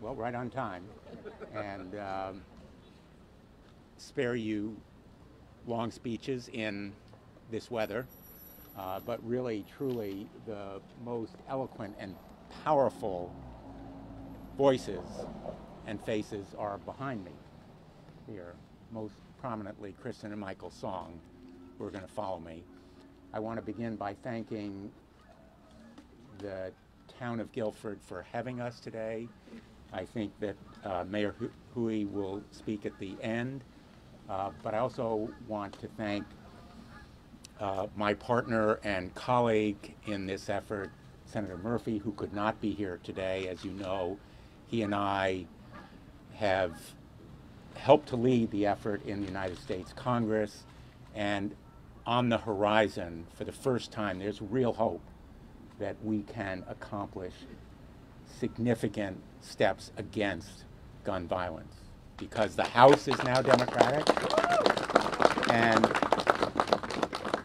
well, right on time, and spare you long speeches in this weather, but really, truly, the most eloquent and powerful voices and faces are behind me here, most prominently Kristen and Michael's song, who are going to follow me. I want to begin by thanking the town of Guilford for having us today. I think that Mayor Hui will speak at the end, but I also want to thank my partner and colleague in this effort, Senator Murphy, who could not be here today. As you know, he and I have helped to lead the effort in the United States Congress, and on the horizon, for the first time, there's real hope that we can accomplish significant steps against gun violence, because the House is now Democratic, and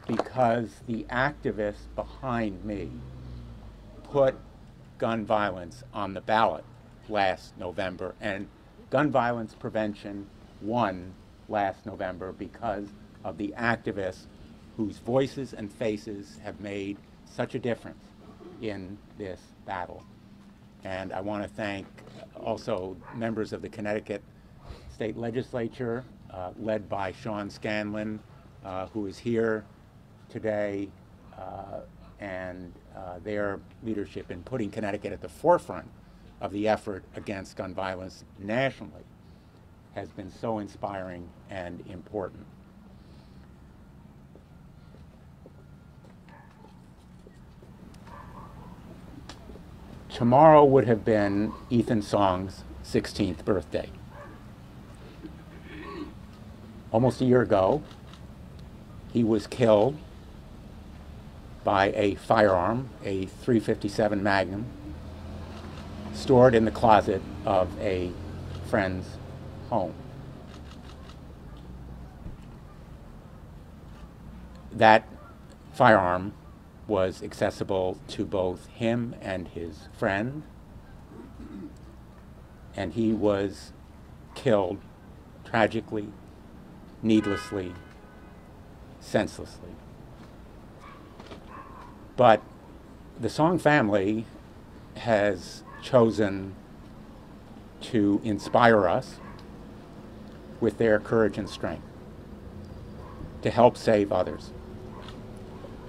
because the activists behind me put gun violence on the ballot last November, and gun violence prevention won last November because of the activists whose voices and faces have made such a difference in this battle. And I want to thank also members of the Connecticut State Legislature, led by Sean Scanlon, who is here today, and their leadership in putting Connecticut at the forefront of the effort against gun violence nationally has been so inspiring and important. Tomorrow would have been Ethan Song's 16th birthday. Almost a year ago, he was killed by a firearm, a .357 Magnum, stored in the closet of a friend's home. That firearm was accessible to both him and his friend, and he was killed tragically, needlessly, senselessly. But the Song family has chosen to inspire us with their courage and strength to help save others.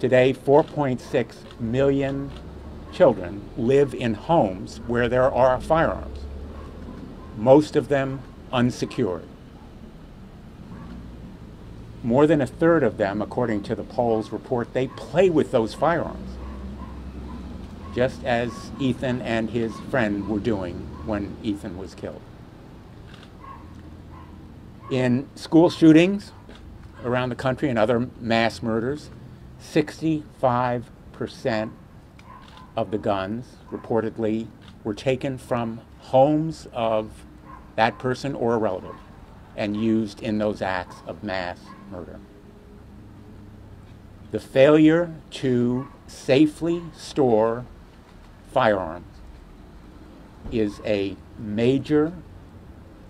Today, 4.6 million children live in homes where there are firearms, most of them unsecured. More than a third of them, according to the polls report, they play with those firearms, just as Ethan and his friend were doing when Ethan was killed. In school shootings around the country and other mass murders, 65% of the guns reportedly were taken from homes of that person or a relative and used in those acts of mass murder. The failure to safely store firearms is a major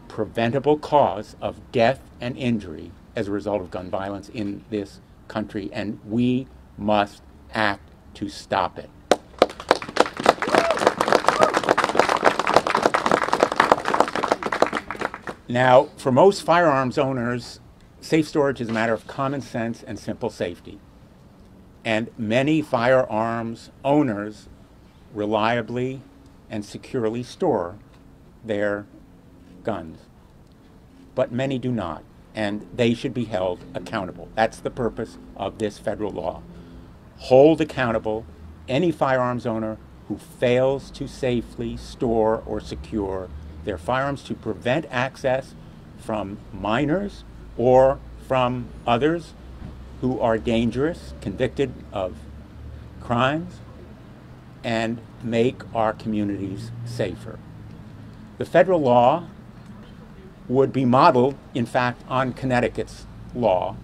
preventable cause of death and injury as a result of gun violence in this country, and we must act to stop it. Now, for most firearms owners, safe storage is a matter of common sense and simple safety. And many firearms owners reliably and securely store their guns. But many do not, and they should be held accountable. That's the purpose of this federal law. Hold accountable any firearms owner who fails to safely store or secure their firearms to prevent access from minors or from others who are dangerous, convicted of crimes, and make our communities safer. The federal law would be modeled, in fact, on Connecticut's law,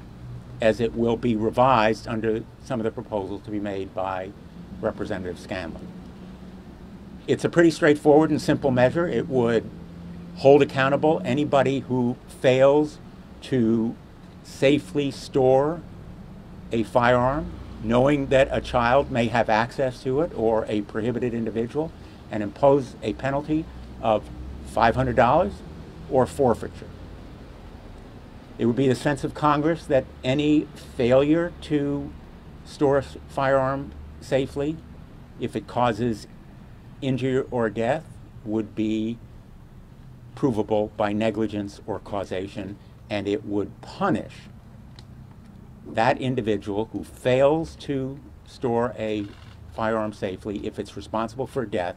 as it will be revised under some of the proposals to be made by Representative Scanlon. It's a pretty straightforward and simple measure. It would hold accountable anybody who fails to safely store a firearm, knowing that a child may have access to it or a prohibited individual, and impose a penalty of $500 or forfeiture. It would be the sense of Congress that any failure to store a firearm safely, if it causes injury or death, would be provable by negligence or causation, and it would punish that individual who fails to store a firearm safely, if it's responsible for death,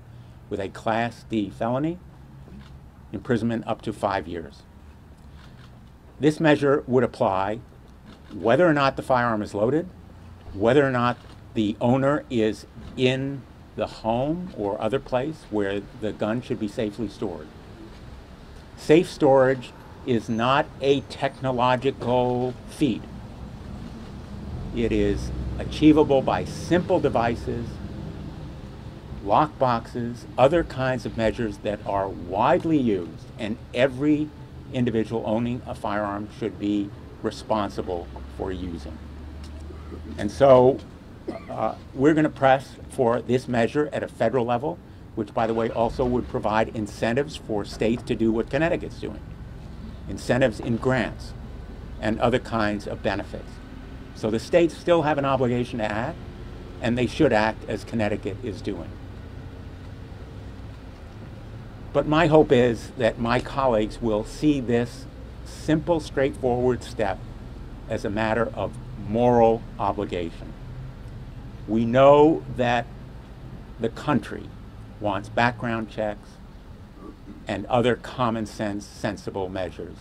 with a Class D felony, imprisonment up to 5 years. This measure would apply whether or not the firearm is loaded, whether or not the owner is in the home or other place where the gun should be safely stored. Safe storage is not a technological feat. It is achievable by simple devices, lock boxes, other kinds of measures that are widely used, and every individual owning a firearm should be responsible for using. And so we're going to press for this measure at a federal level, which, by the way, also would provide incentives for states to do what Connecticut's doing. Incentives in grants and other kinds of benefits. So the states still have an obligation to act, and they should act as Connecticut is doing. But my hope is that my colleagues will see this simple, straightforward step as a matter of moral obligation. We know that the country wants background checks and other common sense, sensible measures,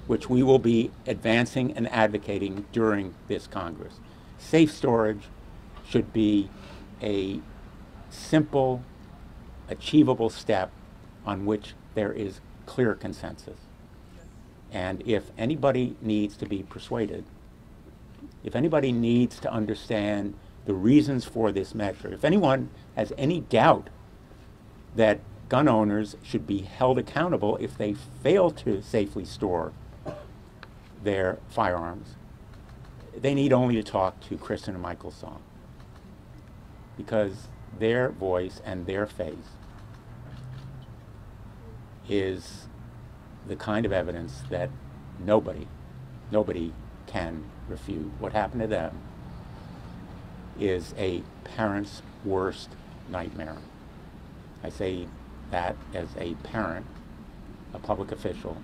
which we will be advancing and advocating during this Congress. Safe storage should be a simple, achievable step on which there is clear consensus. And if anybody needs to be persuaded, if anybody needs to understand the reasons for this measure, if anyone has any doubt that gun owners should be held accountable if they fail to safely store their firearms, they need only to talk to Kristen and Michael's song, because their voice and their face is the kind of evidence that nobody can refute. What happened to them is a parent's worst nightmare. I say that as a parent, a public official,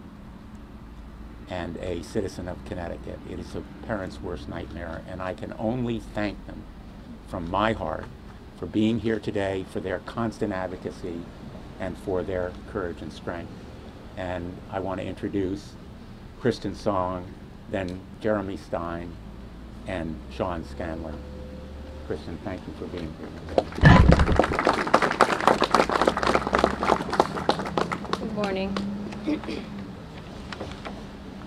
and a citizen of Connecticut. It is a parent's worst nightmare, and I can only thank them from my heart for being here today, for their constant advocacy, and for their courage and strength. And I want to introduce Kristen Song, then Jeremy Stein, and Sean Scanlon. Kristen, thank you for being here. Good morning.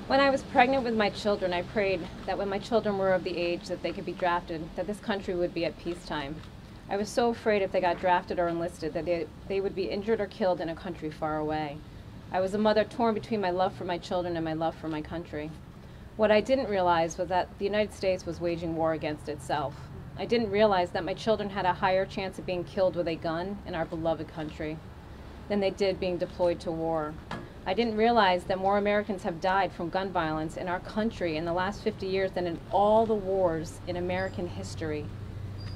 When I was pregnant with my children, I prayed that when my children were of the age that they could be drafted, that this country would be at peacetime. I was so afraid if they got drafted or enlisted that they would be injured or killed in a country far away. I was a mother torn between my love for my children and my love for my country. What I didn't realize was that the United States was waging war against itself. I didn't realize that my children had a higher chance of being killed with a gun in our beloved country than they did being deployed to war. I didn't realize that more Americans have died from gun violence in our country in the last 50 years than in all the wars in American history.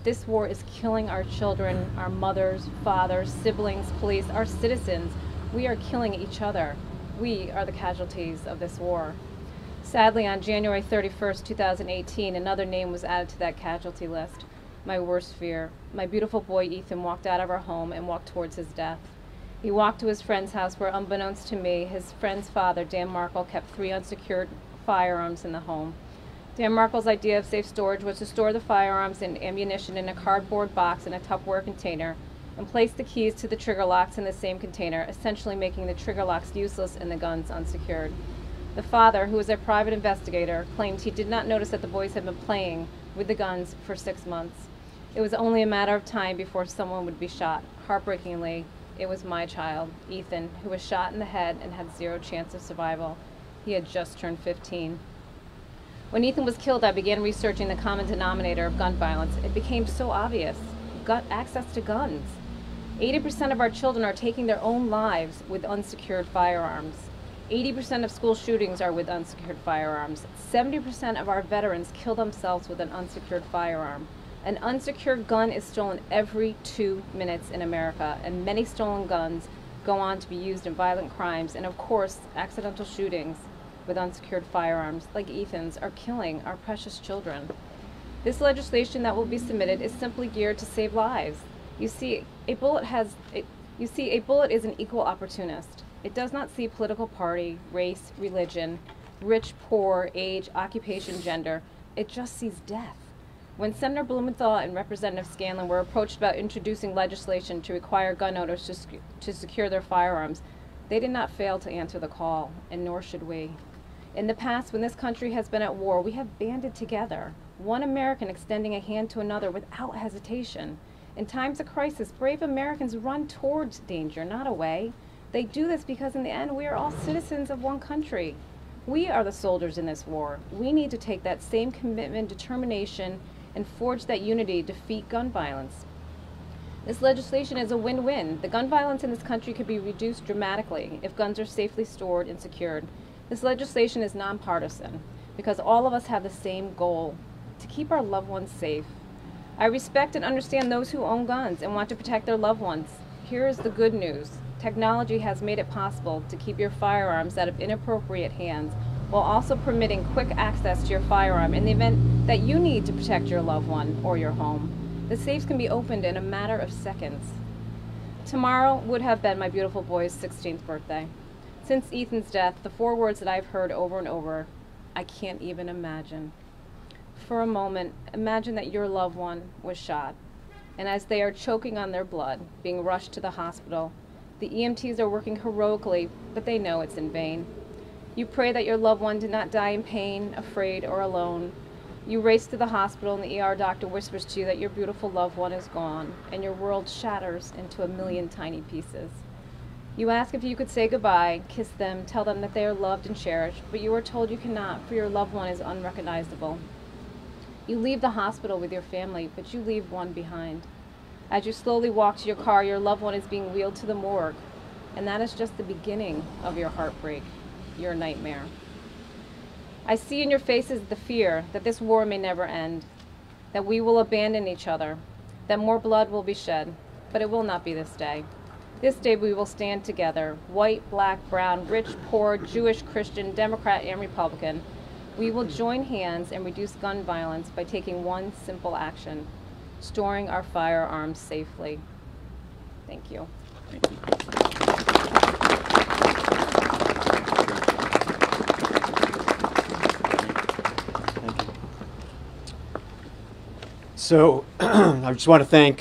This war is killing our children, our mothers, fathers, siblings, police, our citizens. We are killing each other. We are the casualties of this war. Sadly, on January 31st, 2018, another name was added to that casualty list, my worst fear. My beautiful boy Ethan walked out of our home and walked towards his death. He walked to his friend's house where, unbeknownst to me, his friend's father, Dan Markle, kept 3 unsecured firearms in the home. Dan Markle's idea of safe storage was to store the firearms and ammunition in a cardboard box in a Tupperware container and place the keys to the trigger locks in the same container, essentially making the trigger locks useless and the guns unsecured. The father, who was a private investigator, claimed he did not notice that the boys had been playing with the guns for 6 months. It was only a matter of time before someone would be shot. Heartbreakingly, it was my child, Ethan, who was shot in the head and had 0 chance of survival. He had just turned 15. When Ethan was killed, I began researching the common denominator of gun violence. It became so obvious. Access to guns. 80% of our children are taking their own lives with unsecured firearms. 80% of school shootings are with unsecured firearms. 70% of our veterans kill themselves with an unsecured firearm. An unsecured gun is stolen every 2 minutes in America, and many stolen guns go on to be used in violent crimes and, of course, accidental shootings with unsecured firearms, like Ethan's, are killing our precious children. This legislation that will be submitted is simply geared to save lives. You see, a bullet is an equal opportunist. It does not see political party, race, religion, rich, poor, age, occupation, gender. It just sees death. When Senator Blumenthal and Representative Scanlon were approached about introducing legislation to require gun owners to secure their firearms, they did not fail to answer the call, and nor should we. In the past, when this country has been at war, we have banded together, one American extending a hand to another without hesitation. In times of crisis, brave Americans run towards danger, not away. They do this because in the end, we are all citizens of one country. We are the soldiers in this war. We need to take that same commitment, determination, and forge that unity to defeat gun violence. This legislation is a win-win. The gun violence in this country could be reduced dramatically if guns are safely stored and secured. This legislation is nonpartisan because all of us have the same goal, to keep our loved ones safe. I respect and understand those who own guns and want to protect their loved ones. Here is the good news. Technology has made it possible to keep your firearms out of inappropriate hands while also permitting quick access to your firearm in the event that you need to protect your loved one or your home. The safes can be opened in a matter of seconds. Tomorrow would have been my beautiful boy's 16th birthday. Since Ethan's death, the 4 words that I've heard over and over, I can't even imagine. For a moment, imagine that your loved one was shot, and as they are choking on their blood, being rushed to the hospital, the EMTs are working heroically, but they know it's in vain. You pray that your loved one did not die in pain, afraid, or alone. You race to the hospital, and the ER doctor whispers to you that your beautiful loved one is gone, and your world shatters into a million tiny pieces. You ask if you could say goodbye, kiss them, tell them that they are loved and cherished, but you are told you cannot, for your loved one is unrecognizable. You leave the hospital with your family, but you leave one behind. As you slowly walk to your car, your loved one is being wheeled to the morgue, and that is just the beginning of your heartbreak, your nightmare. I see in your faces the fear that this war may never end, that we will abandon each other, that more blood will be shed, but it will not be this day. This day we will stand together, white, black, brown, rich, poor, Jewish, Christian, Democrat, and Republican. We will join hands and reduce gun violence by taking one simple action: storing our firearms safely. Thank you. Thank you. So I just want to thank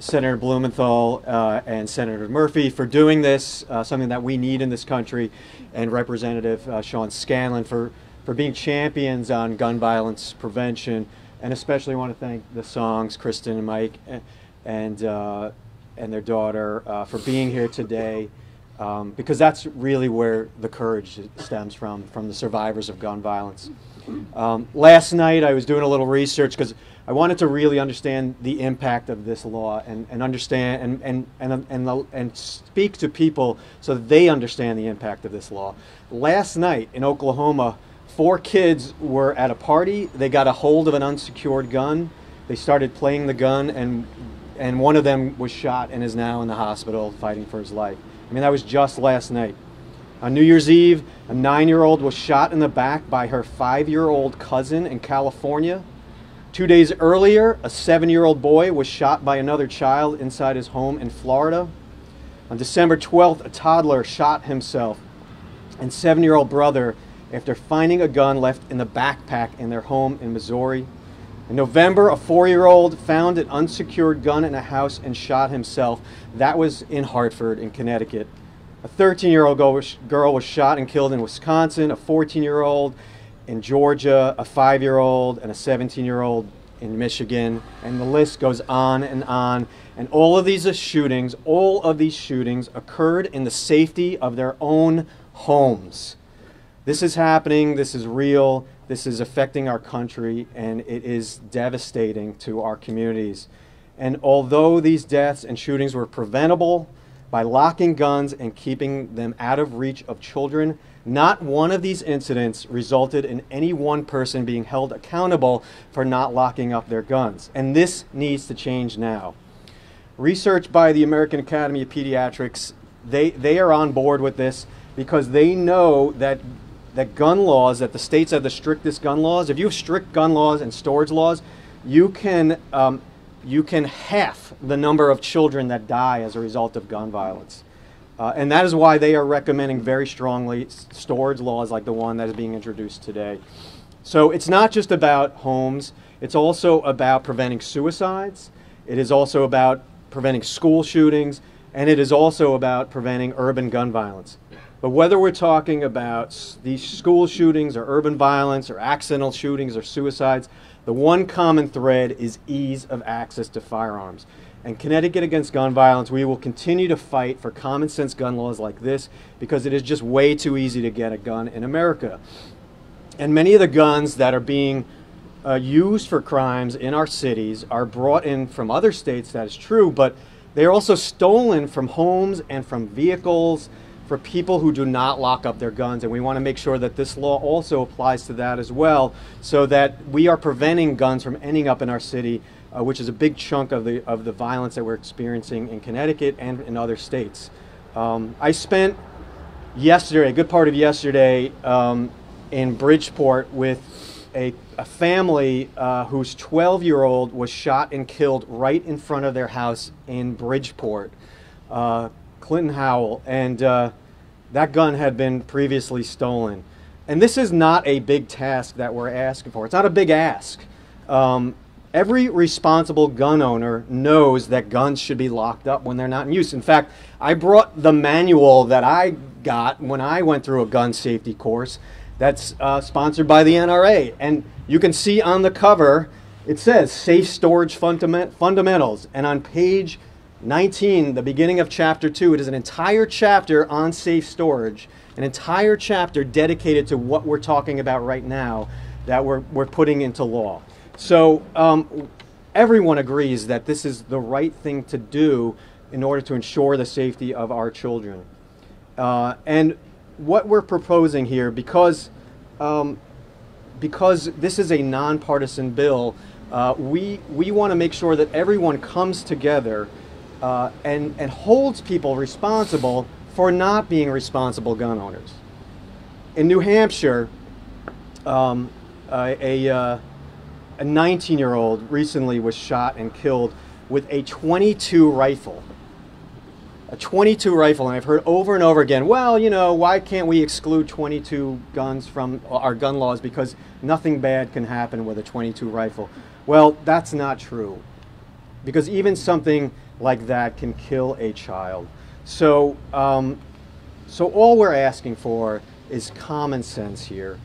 Senator Blumenthal and Senator Murphy for doing this, something that we need in this country, and Representative Sean Scanlon for being champions on gun violence prevention, and especially want to thank the Songs, Kristen and Mike, and their daughter for being here today, because that's really where the courage stems from the survivors of gun violence. Last night I was doing a little research because I wanted to really understand the impact of this law and understand and speak to people so that they understand the impact of this law. Last night in Oklahoma, 4 kids were at a party. They got a hold of an unsecured gun. They started playing the gun, and one of them was shot and is now in the hospital fighting for his life. I mean, that was just last night. On New Year's Eve, a 9-year-old was shot in the back by her 5-year-old cousin in California. 2 days earlier, a 7-year-old boy was shot by another child inside his home in Florida. On December 12th, a toddler shot himself and 7-year-old brother after finding a gun left in the backpack in their home in Missouri. In November, a 4-year-old found an unsecured gun in a house and shot himself. That was in Hartford, in Connecticut. A 13-year-old girl was shot and killed in Wisconsin, a 14-year-old in Georgia, a 5-year-old, and a 17-year-old in Michigan, and the list goes on and on. And all of these shootings occurred in the safety of their own homes. This is happening, this is real, this is affecting our country, and it is devastating to our communities. And although these deaths and shootings were preventable by locking guns and keeping them out of reach of children, not one of these incidents resulted in any one person being held accountable for not locking up their guns. And this needs to change now. Research by the American Academy of Pediatrics, they are on board with this because they know that gun laws, that the states have the strictest gun laws. If you have strict gun laws and storage laws, you can half the number of children that die as a result of gun violence. And that is why they are recommending very strongly storage laws like the one that is being introduced today. So it's not just about homes, it's also about preventing suicides, it is also about preventing school shootings, and it is also about preventing urban gun violence. But whether we're talking about these school shootings or urban violence or accidental shootings or suicides, the one common thread is ease of access to firearms. And Connecticut Against Gun Violence, we will continue to fight for common sense gun laws like this because it is just way too easy to get a gun in America. And many of the guns that are being used for crimes in our cities are brought in from other states, that is true, but they are also stolen from homes and from vehicles for people who do not lock up their guns, and we want to make sure that this law also applies to that as well, so that we are preventing guns from ending up in our city, which is a big chunk of the violence that we're experiencing in Connecticut and in other states. I spent yesterday, a good part of yesterday, in Bridgeport with a family whose 12-year-old was shot and killed right in front of their house in Bridgeport. Clinton Howell, and that gun had been previously stolen. And this is not a big task that we're asking for. It's not a big ask. Every responsible gun owner knows that guns should be locked up when they're not in use. In fact, I brought the manual that I got when I went through a gun safety course that's sponsored by the NRA. And you can see on the cover, it says Safe Storage Fundamentals. And on page 19, the beginning of chapter 2, it is an entire chapter on safe storage, an entire chapter dedicated to what we're talking about right now that we're putting into law. So everyone agrees that this is the right thing to do in order to ensure the safety of our children. And what we're proposing here, because this is a nonpartisan bill, we want to make sure that everyone comes together and holds people responsible for not being responsible gun owners. In New Hampshire, a 19-year-old recently was shot and killed with a .22 rifle. A .22 rifle, and I've heard over and over again, well, you know, why can't we exclude .22 guns from our gun laws because nothing bad can happen with a .22 rifle. Well, that's not true, because even something like that can kill a child. So, so all we're asking for is common sense here.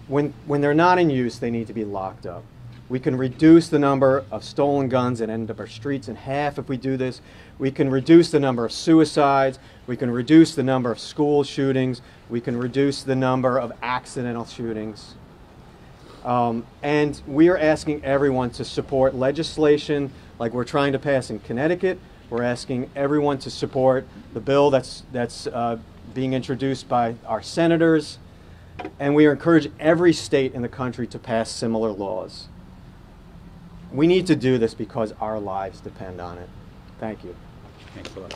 When they're not in use, they need to be locked up. We can reduce the number of stolen guns that end up our streets in half if we do this. We can reduce the number of suicides. We can reduce the number of school shootings. We can reduce the number of accidental shootings. And we are asking everyone to support legislation like we're trying to pass in Connecticut. We're asking everyone to support the bill that's being introduced by our senators. And we encourage every state in the country to pass similar laws. We need to do this because our lives depend on it. Thank you. Thanks a lot.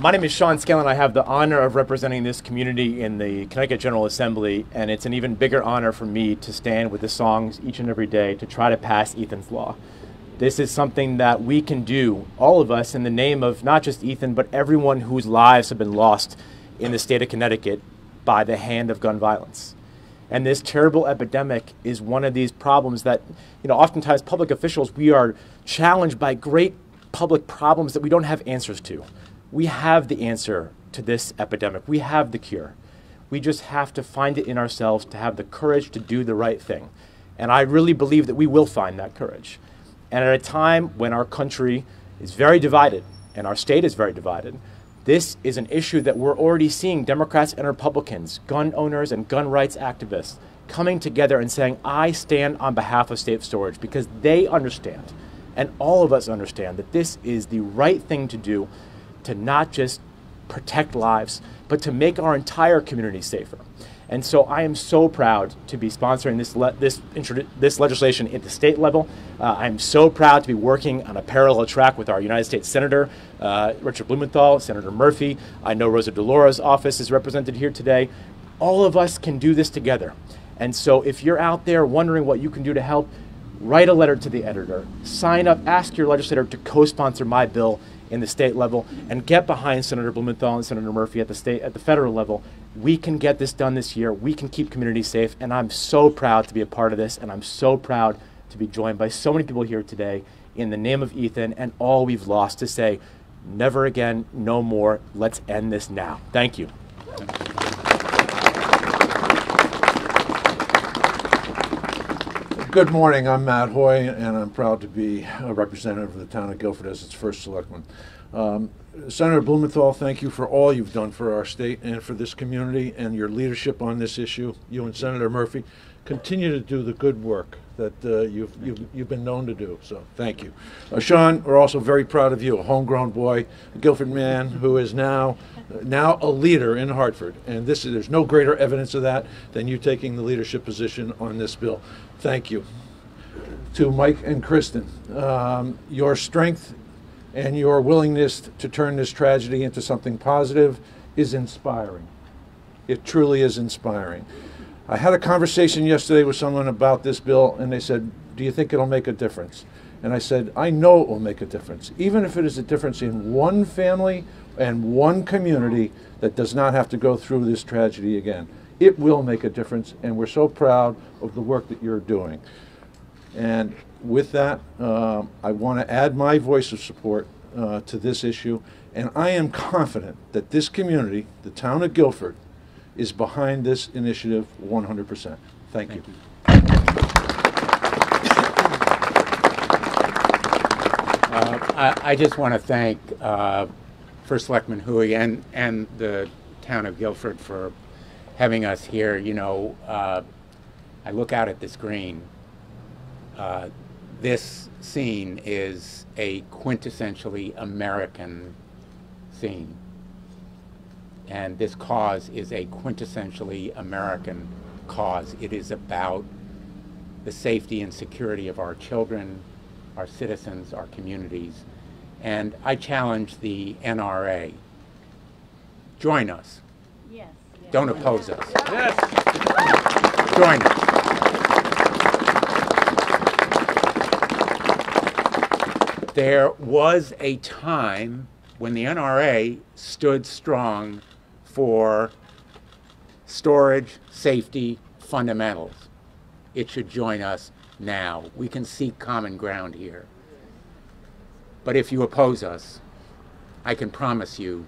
My name is Sean Scanlon. I have the honor of representing this community in the Connecticut General Assembly, and it's an even bigger honor for me to stand with the songs each and every day to try to pass Ethan's Law. This is something that we can do, all of us, in the name of not just Ethan, but everyone whose lives have been lost in the state of Connecticut by the hand of gun violence. And this terrible epidemic is one of these problems that, you know, oftentimes public officials, we are challenged by great public problems that we don't have answers to. We have the answer to this epidemic. We have the cure. We just have to find it in ourselves to have the courage to do the right thing. And I really believe that we will find that courage. And at a time when our country is very divided and our state is very divided, this is an issue that we're already seeing Democrats and Republicans, gun owners and gun rights activists coming together and saying, I stand on behalf of safe storage, because they understand, and all of us understand, that this is the right thing to do to not just protect lives, but to make our entire community safer. And so I am so proud to be sponsoring this legislation at the state level. I'm so proud to be working on a parallel track with our United States Senator Richard Blumenthal, Senator Murphy. I know Rosa DeLaura's office is represented here today. All of us can do this together. And so if you're out there wondering what you can do to help, write a letter to the editor, sign up, ask your legislator to co-sponsor my bill in the state level, and get behind Senator Blumenthal and Senator Murphy at the federal level. We can get this done this year. We can keep communities safe, and I'm so proud to be a part of this, and I'm so proud to be joined by so many people here today in the name of Ethan and all we've lost to say, never again, no more, let's end this now. Thank you. Good morning, I'm Matt Hoy, and I'm proud to be a representative of the town of Guilford as its first selectman. Senator Blumenthal, thank you for all you've done for our state and for this community and your leadership on this issue. You and Senator Murphy continue to do the good work that you've been known to do, so thank you. Sean, we're also very proud of you, a homegrown boy, a Guilford man who is now a leader in Hartford, and there's no greater evidence of that than you taking the leadership position on this bill. Thank you. To Mike and Kristen, your strength and your willingness to turn this tragedy into something positive is inspiring. It truly is inspiring. I had a conversation yesterday with someone about this bill, and they said, do you think it'll make a difference? And I said, I know it will make a difference, even if it is a difference in one family and one community that does not have to go through this tragedy again. It will make a difference, and we're so proud of the work that you're doing. And with that, I want to add my voice of support to this issue, and I am confident that this community, the town of Guilford, is behind this initiative 100%. Thank you. I just want to thank First Selectman Huey and the town of Guilford for having us here. You know, I look out at this green. This scene is a quintessentially American scene. And this cause is a quintessentially American cause. It is about the safety and security of our children, our citizens, our communities. And I challenge the NRA. Join us. Yes. Don't oppose us. Yes. Join us. There was a time when the NRA stood strong for storage, safety, fundamentals. It should join us now. We can seek common ground here. But if you oppose us, I can promise you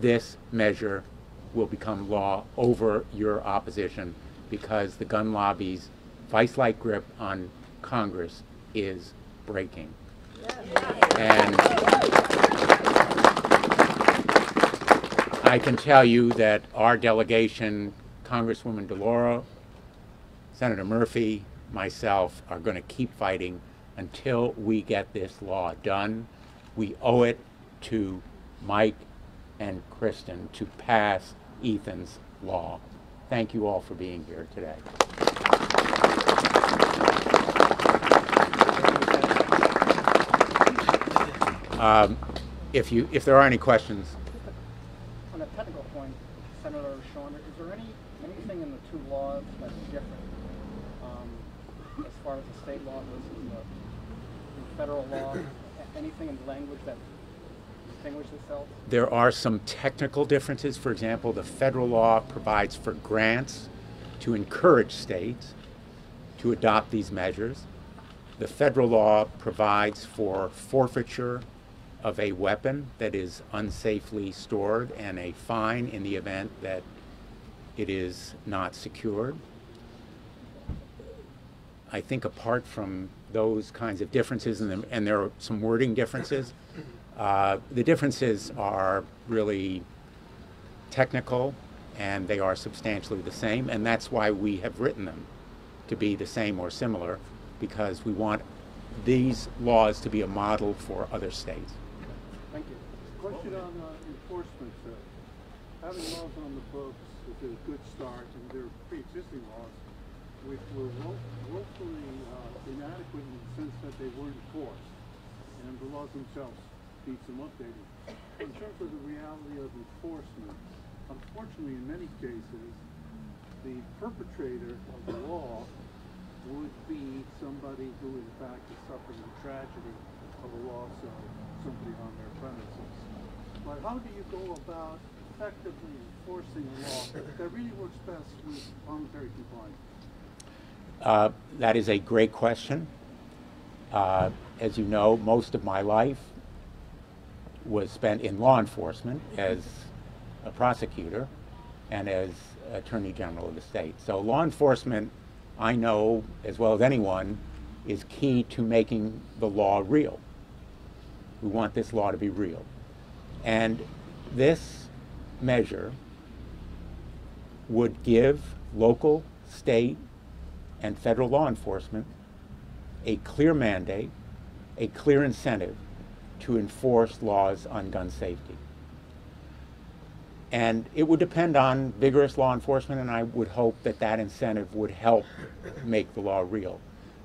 this measure will become law over your opposition, because the gun lobby's vice-like grip on Congress is breaking. And I can tell you that our delegation, Congresswoman DeLaura, Senator Murphy, myself, are going to keep fighting until we get this law done. We owe it to Mike and Kristen to pass Ethan's law. Thank you all for being here today. If there are any questions. On a technical point, Senator Sean, is there anything in the two laws that's different as far as the state law versus the federal law? Anything in the language that distinguishes itself? There are some technical differences. For example, the federal law provides for grants to encourage states to adopt these measures. The federal law provides for forfeiture of a weapon that is unsafely stored and a fine in the event that it is not secured. I think apart from those kinds of differences, and there are some wording differences, the differences are really technical, and they are substantially the same, and that's why we have written them to be the same or similar, because we want these laws to be a model for other states. Thank you. Question on enforcement, sir. Having laws on the books is a good start, and there are pre-existing laws which were woefully inadequate in the sense that they weren't enforced, and the laws themselves need some updating. In terms of the reality of enforcement, unfortunately, in many cases, the perpetrator of the law would be somebody who, in fact, is suffering the tragedy of a loss of somebody on their premises. But how do you go about effectively enforcing a law that really works best with voluntary compliance? That is a great question. As you know, most of my life was spent in law enforcement as a prosecutor and as Attorney General of the state. So law enforcement, I know as well as anyone, is key to making the law real. We want this law to be real. And this measure would give local, state, and federal law enforcement a clear mandate, a clear incentive to enforce laws on gun safety. And it would depend on vigorous law enforcement, and I would hope that that incentive would help make the law real.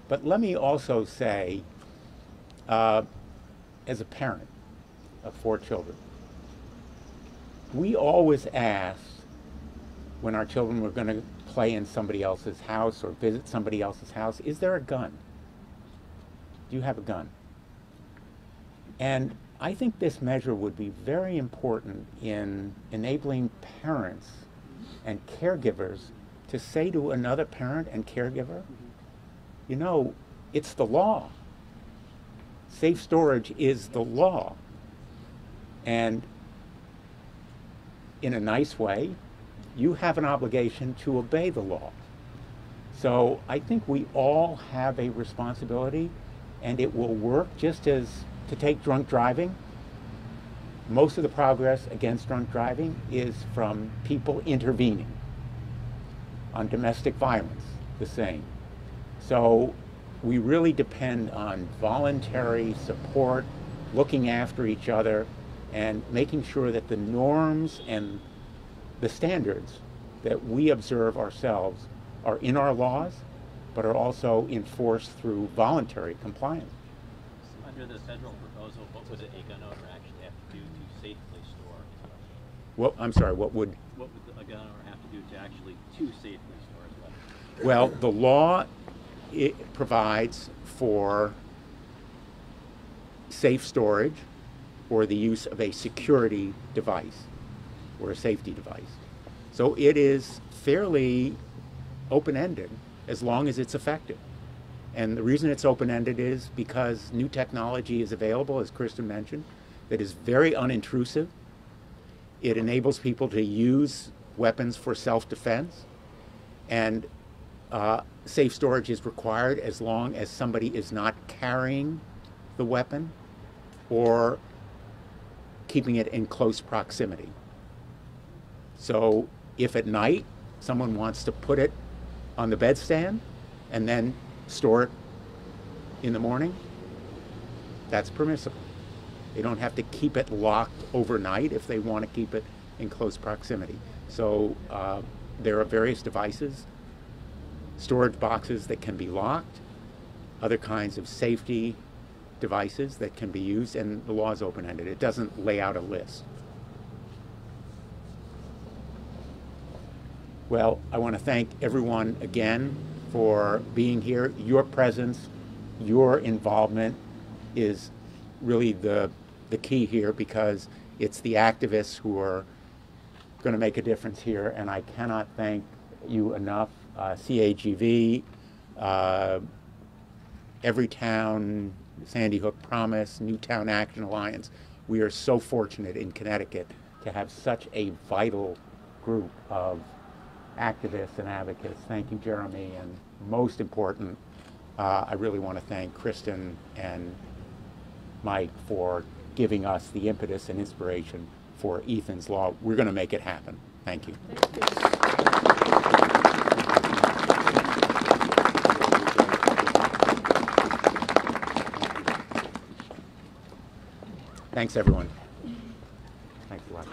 But let me also say, as a parent of 4 children, we always asked when our children were going to play in somebody else's house or visit somebody else's house, is there a gun? Do you have a gun? And I think this measure would be very important in enabling parents and caregivers to say to another parent and caregiver, you know, it's the law. Safe storage is the law. And in a nice way, you have an obligation to obey the law. So I think we all have a responsibility, and it will work just as to take drunk driving. Most of the progress against drunk driving is from people intervening. On domestic violence, the same. So we really depend on voluntary support, looking after each other, and making sure that the norms and the standards that we observe ourselves are in our laws, but are also enforced through voluntary compliance. Under the federal proposal, what would a gun owner actually have to do to safely store? Well, I'm sorry, what would a gun owner have to do to actually safely store his weapon? Well, the law, it provides for safe storage or the use of a security device or a safety device. So it is fairly open-ended as long as it's effective. And the reason it's open-ended is because new technology is available, as Kristen mentioned, that is very unintrusive. It enables people to use weapons for self-defense, and safe storage is required as long as somebody is not carrying the weapon or keeping it in close proximity. So if at night someone wants to put it on the bedstand and then store it in the morning, that's permissible. They don't have to keep it locked overnight if they want to keep it in close proximity. So there are various devices, storage boxes that can be locked, other kinds of safety devices that can be used, and the law is open-ended. It doesn't lay out a list. Well, I want to thank everyone again for being here. Your presence, your involvement is really the key here, because it's the activists who are going to make a difference here, and I cannot thank you enough. CAGV, Everytown, Sandy Hook Promise, Newtown Action Alliance. We are so fortunate in Connecticut to have such a vital group of activists and advocates. Thank you, Jeremy, and most important, I really want to thank Kristen and Mike for giving us the impetus and inspiration for Ethan's Law. We're going to make it happen. Thank you. Thanks, everyone. Thanks a lot.